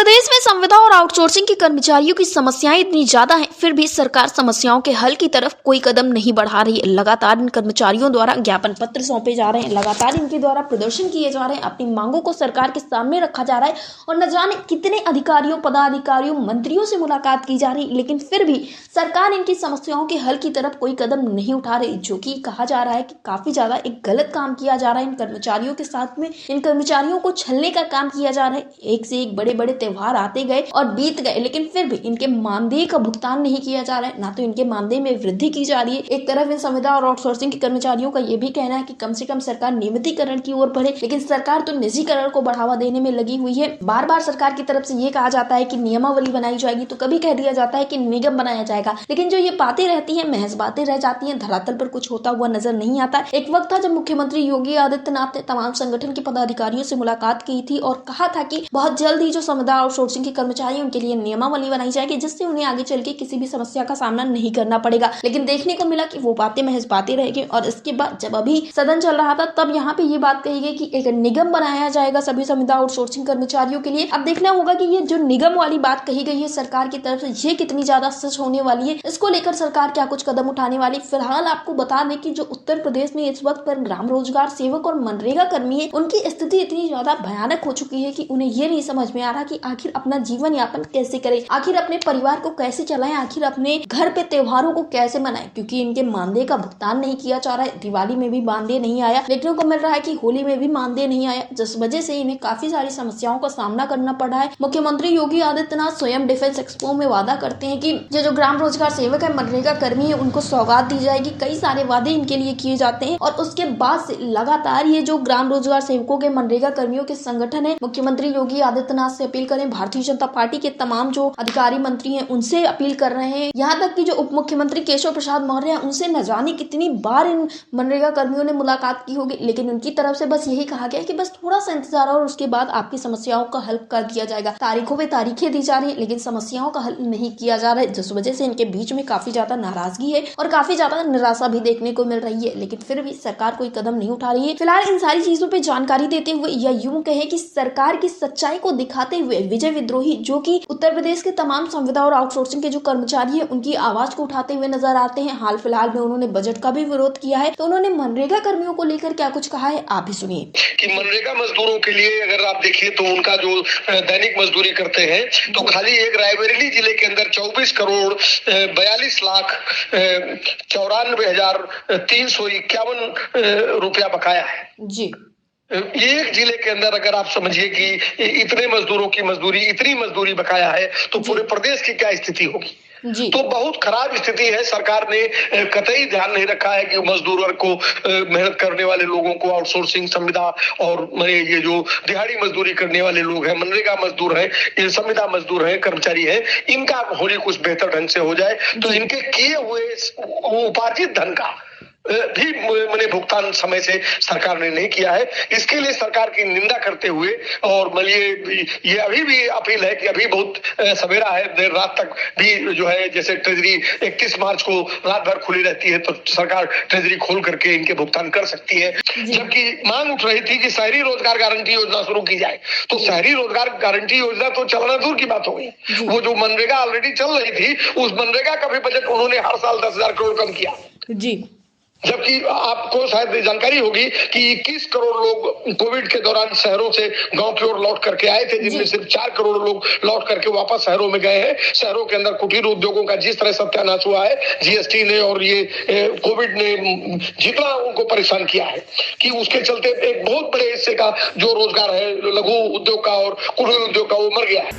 प्रदेश में संविदा और आउटसोर्सिंग के कर्मचारियों की समस्याएं इतनी ज्यादा हैं, फिर भी सरकार समस्याओं के हल की तरफ कोई कदम नहीं बढ़ा रही है। लगातार इन कर्मचारियों द्वारा ज्ञापन पत्र सौंपे जा रहे हैं, लगातार इनके द्वारा प्रदर्शन किए जा रहे हैं, अपनी मांगों को सरकार के सामने रखा जा रहा है और न जाने कितने अधिकारियों, पदाधिकारियों, मंत्रियों से मुलाकात की जा रही है, लेकिन फिर भी सरकार इनकी समस्याओं के हल की तरफ कोई कदम नहीं उठा रही, जो कि कहा जा रहा है कि काफी ज्यादा एक गलत काम किया जा रहा है इन कर्मचारियों के साथ में। इन कर्मचारियों को छलने का काम किया जा रहा है। एक से एक बड़े बड़े त्योहार आते गए और बीत गए, लेकिन फिर भी इनके मानदेय का भुगतान नहीं किया जा रहा है, ना तो इनके मानदेय में वृद्धि की जा रही है। एक तरफ इन संविदा और आउटसोर्सिंग के कर्मचारियों का यह भी कहना है कि कम से कम सरकार नियमितीकरण की ओर बढ़े, लेकिन सरकार तो निजीकरण को बढ़ावा देने में लगी हुई है। बार बार सरकार की तरफ से ये कहा जाता है कि नियमावली बनाई जाएगी, तो कभी कह दिया जाता है कि निगम बनाया जाएगा, लेकिन जो ये बातें रहती है महज बातें रह जाती है, धरातल पर कुछ होता हुआ नजर नहीं आता। एक वक्त था जब मुख्यमंत्री योगी आदित्यनाथ ने तमाम संगठन के पदाधिकारियों से मुलाकात की थी और कहा था कि बहुत जल्द ही जो संविदा आउटसोर्सिंग के कर्मचारी उनके लिए नियमावली बनाई जाएगी, जिससे उन्हें आगे चल के किसी भी समस्या का सामना नहीं करना पड़ेगा। लेकिन देखने को मिला कि वो बातें महज बातें रह गई और इसके बाद जब अभी सदन चल रहा था तब यहाँ पे ये बात कही गई कि एक निगम बनाया जाएगा सभी संविदा आउटसोर्सिंग कर्मचारियों के लिए। अब देखना होगा कि ये जो निगम वाली बात कही गई है सरकार की तरफ से, ये कितनी ज्यादा सच होने वाली है, इसको लेकर सरकार क्या कुछ कदम उठाने वाली। फिलहाल आपको बता दें कि जो उत्तर प्रदेश में इस वक्त पर ग्राम रोजगार सेवक और मनरेगा कर्मी है, उनकी स्थिति इतनी ज्यादा भयानक हो चुकी है कि उन्हें ये नहीं समझ में आ रहा कि आखिर अपना जीवन यापन कैसे करें, आखिर अपने परिवार को कैसे चलाएं, आखिर अपने घर पे त्योहारों को कैसे मनाएं, क्योंकि इनके मानदेय का भुगतान नहीं किया जा रहा है। दिवाली में भी मानदेय नहीं आया, देखने को मिल रहा है कि होली में भी मानदेय नहीं आया, जिस वजह से इन्हें काफी सारी समस्याओं का सामना करना पड़ा है। मुख्यमंत्री योगी आदित्यनाथ स्वयं डिफेंस एक्सपो में वादा करते हैं कि जो ग्राम रोजगार सेवक है, मनरेगा कर्मी है, उनको सौगात दी जाएगी। कई सारे वादे इनके लिए किए जाते हैं और उसके बाद से लगातार ये जो ग्राम रोजगार सेवकों के, मनरेगा कर्मियों के संगठन है, मुख्यमंत्री योगी आदित्यनाथ से अपील करें, भारतीय जनता पार्टी के तमाम जो अधिकारी मंत्री हैं उनसे अपील कर रहे हैं, यहाँ तक कि जो उप मुख्यमंत्री केशव प्रसाद मौर्य हैं उनसे न जाने कितनी बार इन मनरेगा कर्मियों ने मुलाकात की होगी, लेकिन उनकी तरफ से बस यही कहा गया कि बस थोड़ा सा इंतजार और उसके बाद आपकी समस्याओं का हल कर दिया जाएगा। तारीखों पे तारीखें दी जा रही है, लेकिन समस्याओं का हल नहीं किया जा रहा है, जिस वजह से इनके बीच में काफी ज्यादा नाराजगी है और काफी ज्यादा निराशा भी देखने को मिल रही है, लेकिन फिर भी सरकार कोई कदम नहीं उठा रही है। फिलहाल इन सारी चीजों पे जानकारी देते हुए या यूं कहे कि सरकार की सच्चाई को दिखाते हुए विजय विद्रोही, जो कि उत्तर प्रदेश के तमाम संविदा और आउटसोर्सिंग के जो कर्मचारी है उनकी आवाज को उठाते हुए नजर आते हैं। हाल फिलहाल में उन्होंने बजट का भी विरोध किया है, तो उन्होंने मनरेगा कर्मियों को लेकर क्या कुछ कहा है, आप भी सुनिए। कि मनरेगा मजदूरों के लिए अगर आप देखिए तो उनका जो दैनिक मजदूरी करते हैं तो खाली एक रायबरेली जिले के अंदर 24 करोड़ 42 लाख 94,351 रुपया बकाया है जी। एक जिले के अंदर अगर आप समझिए कि इतने मजदूरों की मजदूरी, इतनी मजदूरी बकाया है तो पूरे प्रदेश की क्या स्थिति होगी जी। तो बहुत खराब स्थिति है। सरकार ने कतई ध्यान नहीं रखा है कि मजदूर वर्ग को, मेहनत करने वाले लोगों को, आउटसोर्सिंग, संविदा और ये जो दिहाड़ी मजदूरी करने वाले लोग हैं, मनरेगा मजदूर हैं, ये संविदा मजदूर हैं, कर्मचारी हैं, इनका होली कुछ बेहतर ढंग से हो जाए तो इनके किए हुए उपार्जित धन का भी मैंने भुगतान समय से सरकार ने नहीं किया है। इसके लिए सरकार की निंदा करते हुए और ये अभी भी अपील है कि अभी बहुत सवेरा है, देर रात तक भी जो है, जैसे ट्रेजरी 31 मार्च को रात भर खुली रहती है तो सरकार ट्रेजरी खोल करके इनके भुगतान कर सकती है। जबकि मांग उठ रही थी कि शहरी रोजगार गारंटी योजना शुरू की जाए, तो शहरी रोजगार गारंटी योजना तो चलना दूर की बात हो गई। वो जो मनरेगा ऑलरेडी चल रही थी, उस मनरेगा का भी बजट उन्होंने हर साल 10,000 करोड़ कम किया जी। जबकि आपको शायद जानकारी होगी कि 21 करोड़ लोग कोविड के दौरान शहरों से गांव की ओर लौट करके आए थे, जिनमें सिर्फ 4 करोड़ लोग लौट करके वापस शहरों में गए हैं। शहरों के अंदर कुटीर उद्योगों का जिस तरह सत्यानाश हुआ है जीएसटी ने और ये कोविड ने जितना उनको परेशान किया है कि उसके चलते एक बहुत बड़े हिस्से का जो रोजगार है लघु उद्योग का और कुटीर उद्योग का, वो मर गया है।